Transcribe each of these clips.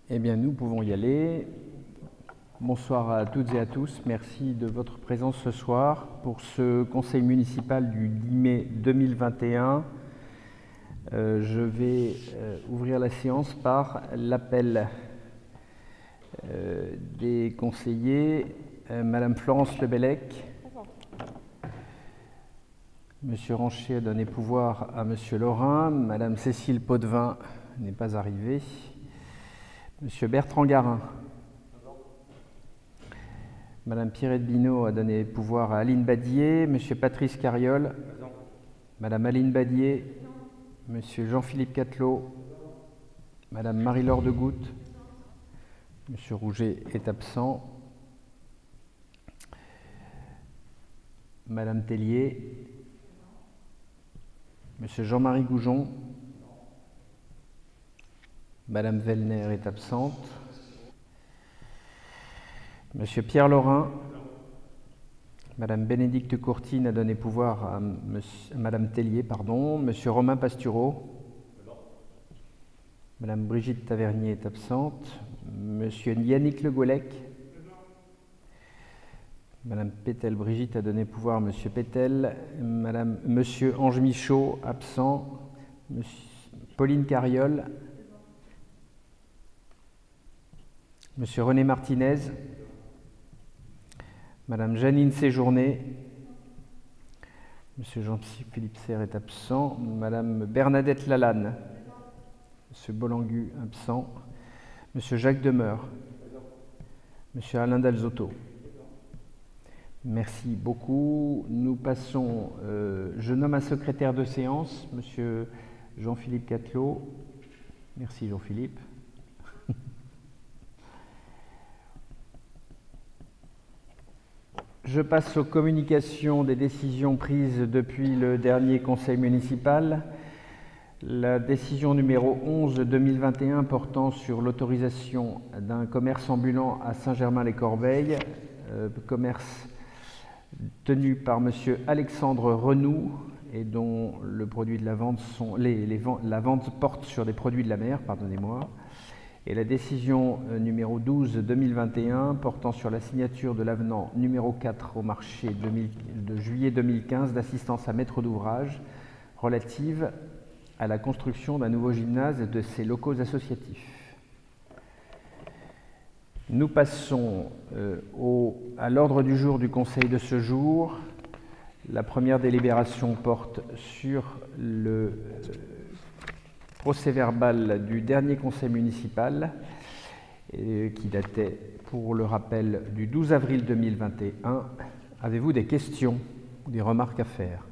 Eh bien, nous pouvons y aller. Bonsoir à toutes et à tous. Merci de votre présence ce soir pour ce conseil municipal du 10 mai 2021. Je vais ouvrir la séance par l'appel des conseillers. Madame Florence Lebellec. Monsieur Rancher a donné pouvoir à Monsieur Laurin. Madame Cécile Potvin n'est pas arrivée. Monsieur Bertrand Garin. Madame Pierrette Binot a donné pouvoir à Aline Badier. Monsieur Patrice Cariol. Madame Aline Badier. Monsieur Jean-Philippe Catelot. Madame Marie-Laure de Goutte. Monsieur Rouget est absent. Madame Tellier. Monsieur Jean-Marie Goujon. Madame Vellner est absente. Monsieur Pierre Laurin. Madame Bénédicte Courtine a donné pouvoir à Madame Tellier, pardon. Monsieur Romain Pastureau. Madame Brigitte Tavernier est absente. Monsieur Yannick Le Gollec. Madame Pétel Brigitte a donné pouvoir à Monsieur Pétel. Monsieur Ange Michaud, absent. Pauline Cariol. Monsieur René Martinez. Madame Janine Séjourné. Monsieur Jean-Philippe Serre est absent. Madame Bernadette Lalanne. Monsieur Bolangu, absent. Monsieur Jacques Demeur. Monsieur Alain Dalzotto. Merci beaucoup. Nous passons, je nomme un secrétaire de séance, Monsieur Jean-Philippe Catelot. Merci Jean-Philippe. Je passe aux communications des décisions prises depuis le dernier conseil municipal. La décision numéro 11/2021 portant sur l'autorisation d'un commerce ambulant à Saint-Germain-les-Corbeilles, commerce tenu par Monsieur Alexandre Renoux et dont le produit de la vente la vente porte sur des produits de la mer, pardonnez-moi. Et la décision numéro 12/2021 portant sur la signature de l'avenant numéro 4 au marché de juillet 2015 d'assistance à maître d'ouvrage relative à la construction d'un nouveau gymnase et de ses locaux associatifs. Nous passons à l'ordre du jour du Conseil de ce jour. La première délibération porte sur le procès-verbal du dernier conseil municipal qui datait, pour le rappel, du 12 avril 2021. Avez-vous des questions ou des remarques à faire?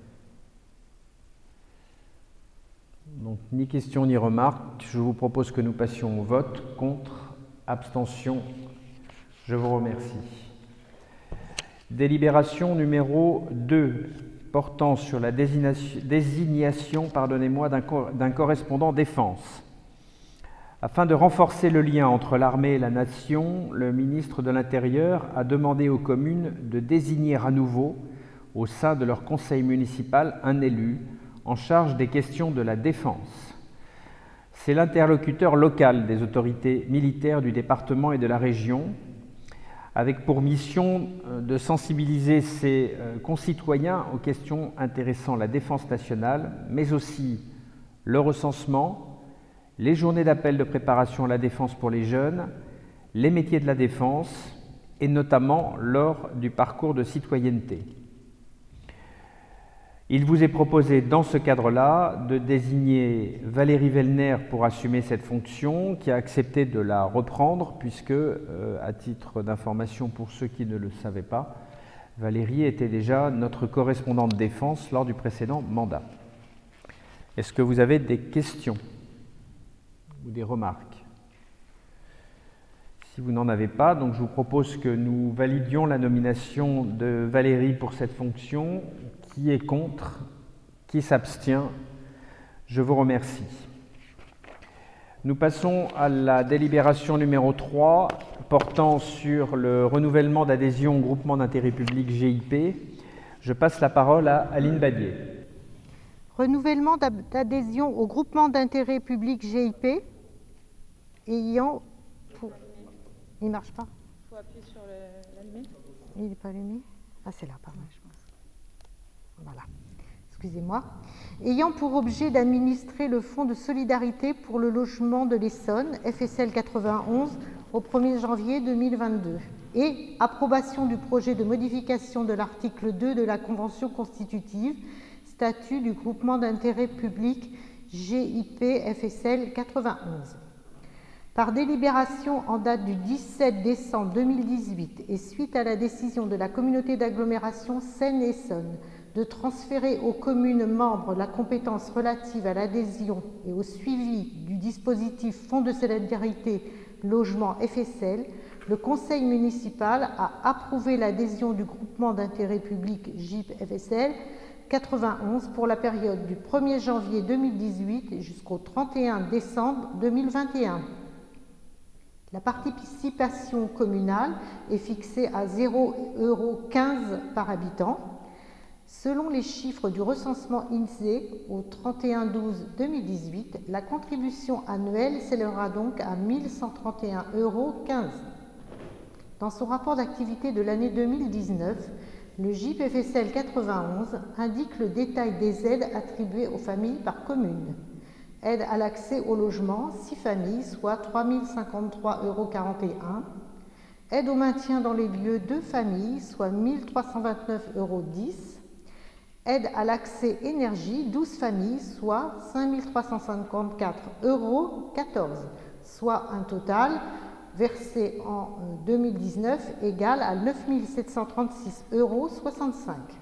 Donc, ni questions ni remarques. Je vous propose que nous passions au vote. Contre, abstention. Je vous remercie. Délibération numéro 2. Portant sur la désignation d'un correspondant défense. Afin de renforcer le lien entre l'armée et la nation, le ministre de l'Intérieur a demandé aux communes de désigner à nouveau, au sein de leur conseil municipal, un élu en charge des questions de la défense. C'est l'interlocuteur local des autorités militaires du département et de la région, avec pour mission de sensibiliser ses concitoyens aux questions intéressant la défense nationale, mais aussi le recensement, les journées d'appel de préparation à la défense pour les jeunes, les métiers de la défense, et notamment lors du parcours de citoyenneté. Il vous est proposé dans ce cadre-là de désigner Valérie Vellner pour assumer cette fonction, qui a accepté de la reprendre puisque, à titre d'information pour ceux qui ne le savaient pas, Valérie était déjà notre correspondante défense lors du précédent mandat. Est-ce que vous avez des questions ou des remarques? Si vous n'en avez pas, donc je vous propose que nous validions la nomination de Valérie pour cette fonction. Qui est contre? Qui s'abstient? Je vous remercie. Nous passons à la délibération numéro 3 portant sur le renouvellement d'adhésion au groupement d'intérêt public GIP. Je passe la parole à Aline Badier. Renouvellement d'adhésion au groupement d'intérêt public GIP ayant Il ne marche pas? Il faut appuyer sur l'allumé. Il n'est pas allumé? Ah, c'est là, pardon. Je pense. Voilà. Excusez-moi. Ayant pour objet d'administrer le Fonds de solidarité pour le logement de l'Essonne, FSL 91, au 1er janvier 2022. Et approbation du projet de modification de l'article 2 de la Convention constitutive, statut du groupement d'intérêt public GIP FSL 91. Par délibération en date du 17 décembre 2018 et suite à la décision de la communauté d'agglomération Seine-Essonne de transférer aux communes membres la compétence relative à l'adhésion et au suivi du dispositif Fonds de solidarité logement FSL, le conseil municipal a approuvé l'adhésion du groupement d'intérêt public GIP FSL 91 pour la période du 1er janvier 2018 jusqu'au 31 décembre 2021. La participation communale est fixée à 0,15 € par habitant. Selon les chiffres du recensement INSEE au 31/12/2018, la contribution annuelle s'élèvera donc à 1 131,15 €. Dans son rapport d'activité de l'année 2019, le GIP FSL 91 indique le détail des aides attribuées aux familles par commune. Aide à l'accès au logement, 6 familles, soit 3 053,41 €. Aide au maintien dans les lieux, 2 familles, soit 1 329,10 €. Aide à l'accès énergie, 12 familles, soit 5 354,14 €, soit un total versé en 2019 égal à 9 736,65 €.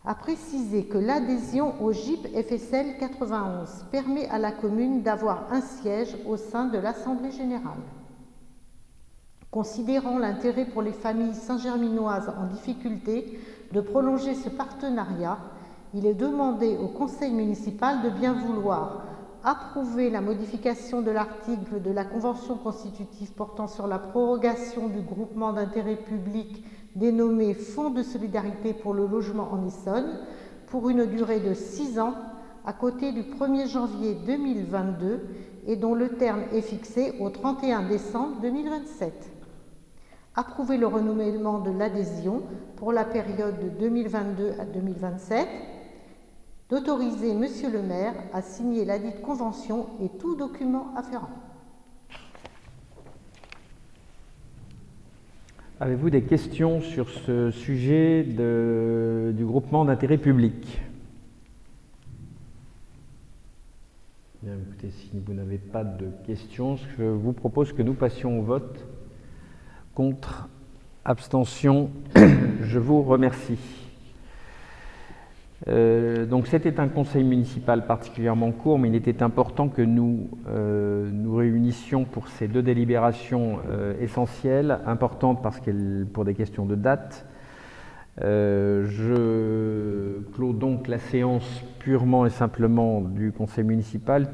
À préciser que l'adhésion au GIP FSL 91 permet à la commune d'avoir un siège au sein de l'Assemblée générale. Considérant l'intérêt pour les familles saint-germinoises en difficulté de prolonger ce partenariat, il est demandé au conseil municipal de bien vouloir approuver la modification de l'article de la Convention constitutive portant sur la prorogation du groupement d'intérêt public dénommé Fonds de solidarité pour le logement en Essonne pour une durée de 6 ans à compter du 1er janvier 2022 et dont le terme est fixé au 31 décembre 2027. Approuver le renouvellement de l'adhésion pour la période de 2022 à 2027, d'autoriser Monsieur le maire à signer ladite convention et tout document afférent. Avez-vous des questions sur ce sujet du groupement d'intérêt public? Bien, écoutez, si vous n'avez pas de questions, je vous propose que nous passions au vote. Contre, abstention, je vous remercie. Donc c'était un conseil municipal particulièrement court, mais il était important que nous nous réunissions pour ces 2 délibérations essentielles, importantes parce qu'elles, pour des questions de date. Je clôt donc la séance purement et simplement du conseil municipal.